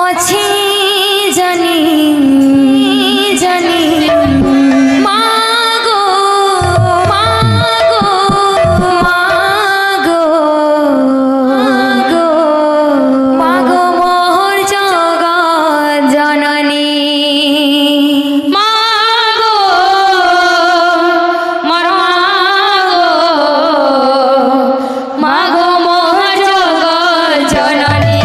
অছি জানি জানি মাগো মাগো মাগো মাগো মাগো মোর জগৎ জননী মাগো মোর মাগো মাগো মোর জগৎ জননী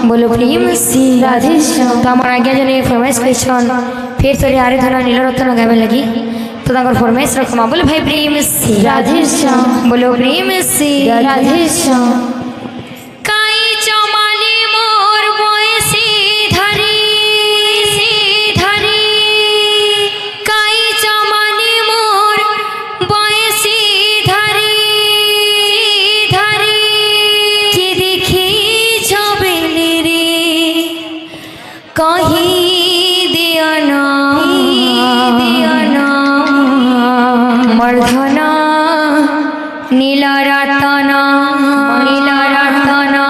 बोलो प्रेम से राधे श्याम। तो हमारे आज्ञा जने फरमाइश क्वेश्चन फिर तोरे आराधना नीलरत्न गावे लगी तो ताकर फरमाइश रखमा बोलो भाई प्रेम से राधे श्याम। बोलो प्रेम से राधे श्याम। काई चमाली मोर बयसी धरी धरी काई चमाली मोर बयसी धरी धरी के देखी कही दियाना मर्धना नीलरत्ना नीलरत्ना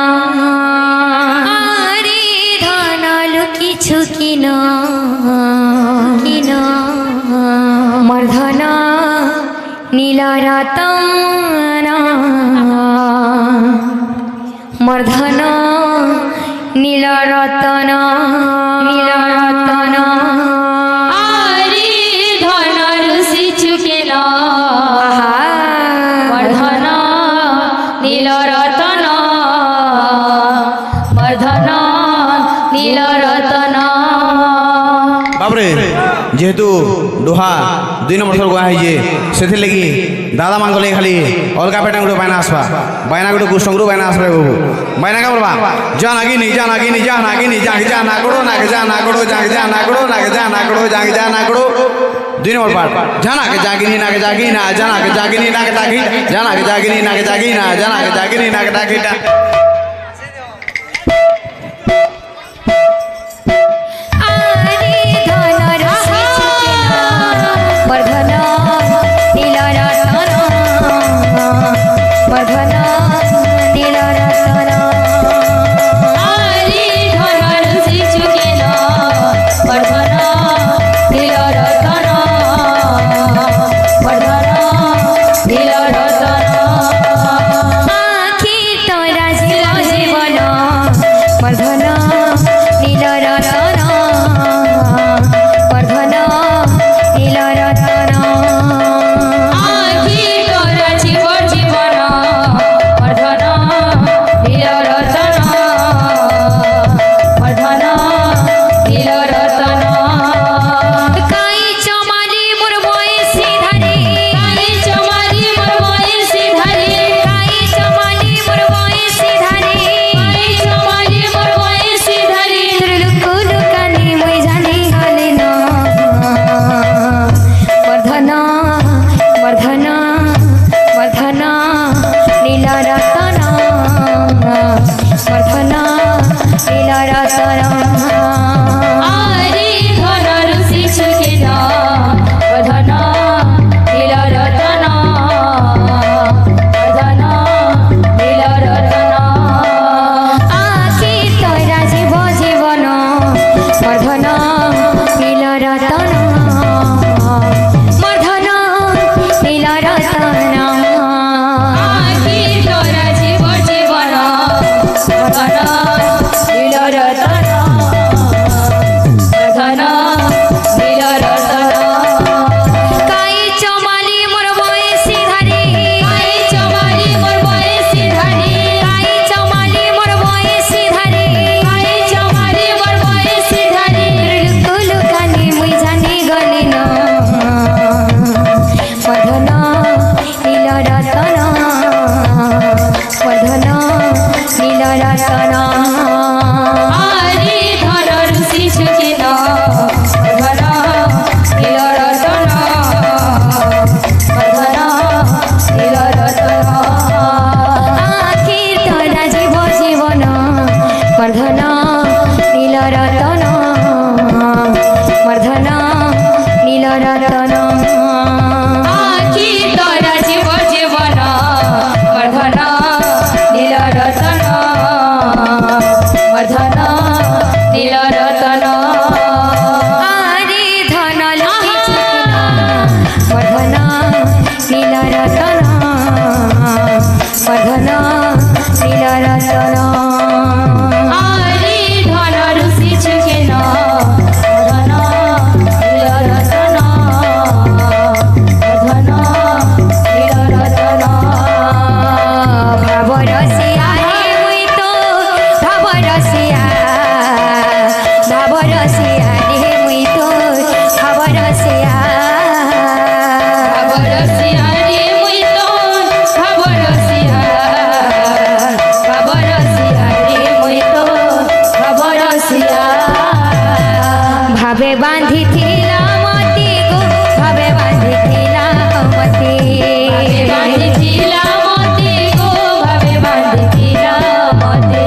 आरे धनालु किछु किना किना मर्धना नीलरत्ना मर्धना नीलरत्ना नीलरत्ना आरे धनालु सिचुकेना मर्धना नीलरत्ना मर्धना नीलरत्ना। बापरे जेहेतु डोहा 2 नंबर थर गुआ है से लगी दादा मान गले खाली अलगा पेटा गुटे बायना आसबा बायना गुटे कुष्टंगरू बायना आसबा बाबू बायना का बोलबा जानागिनी जानागिनी जानागिनी जाग जा ना करो ना जा ना करो जाग जा ना करो ना जा ना करो जाग जा ना करो 2 नंबर पार्ट जाना के जागिनी ना के जागी ना जाना के जागिनी ना के जागी जाना के जागिनी ना के जागी ना जाना के जागिनी ना के जागी রতন আখি তোরা জীব জীবন ধন নীল রতন ধন নীল রতন কাই চমালি মোর বয়সী ধারে আই চমালি মোর বয়সী ধারে কাই চমালি মোর বয়সী ধারে আই চমালি মোর বয়সী ধারে লুকু লুকানি মুই জানি গলি ন মধন নীল রতন মধন নীল রতন আরি ধন ঋষি সুখিন ধন নীল রতন ধন নীল রতন আখির তোরা জীব জীবন মর্ধন নীল রতন মর্ধন নীল রতন আখি তোরা জীব জীবন বর্ধন নীল রতন বর্ধন নীল রতন আরে ধন লহিছি মর্ধন নীল রতন মর্ধন নীল রতন আরি ধন ঋষি সুখেন ধন নীল রতন ধন নীল রতন ভাব রসিয়া রে মুই তো ভাব রসিয়া ভাব রসিয়া রে মুই তো ভাব রসিয়া খবরসিয়া রে মুই তো খবরসিয়া খবরসিয়া রে মুই তো খবরসিয়া ভাবে বাঁধিছিলা মতি গো ভাবে বাঁধিছিলা মতি ভাবে বাঁধিছিলা মতি গো ভাবে বাঁধিছিলা মতি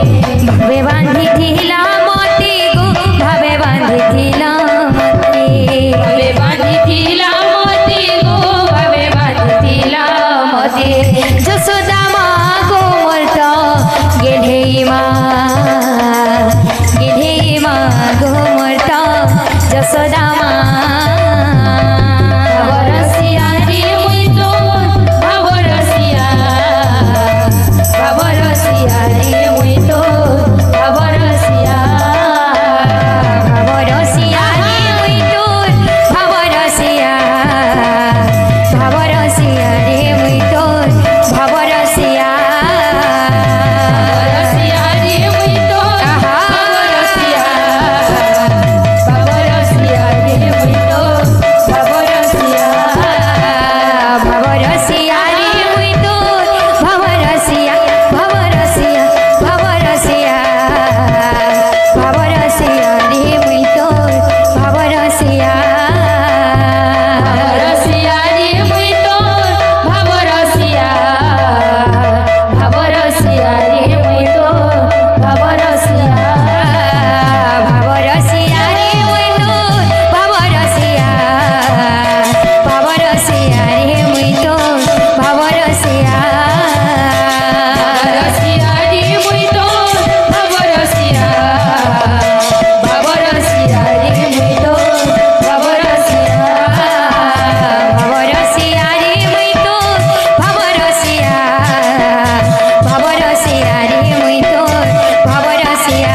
ভাবে বাঁধিছিলা মতি গো ভাবে বাঁধিছিলা মতি ভাবে বাঁধিছিলা মতি গো ভাবে বাঁধিছিলা মতি যশোদা মা গো মোর তো গেধেই মা গো মোর তো যশোদা মা খবরসিয়া রে মুই তো খবরসিয়া খবরসিয়া রে মুই তো খবরসিয়া ভাবরসিয়া রে মুই তোর ভাবরসিয়া ভাবরসিয়া রে মুই তোর ভাবরসিয়া খবরসিয়া রে মুই তো খবরসিয়া খবরসিয়া রে মুই তো খবরসিয়া ভাবরসিয়া রে মুই তোর ভাবরসিয়া ভাবরসিয়া ভাবরসিয়া ভাবরসিয়া রে মুই তোর ভাবরসিয়া খবরসিয়া রে মুই তো খবরসিয়া খবরসিয়া রে মুই তো খবরসিয়া ভাবরসিয়া রে মুই তোর ভাবরসিয়া ভাবরসিয়া রে মুই তোর ভাবরসিয়া খবরসিয়া রে মুই তো খবরসিয়া খবরসিয়া রে মুই তো খবরসিয়া ভাবরসিয়া রে মুই তোর ভাবরসিয়া ভাবরসিয়া রে মুই তোর ভাবরসিয়া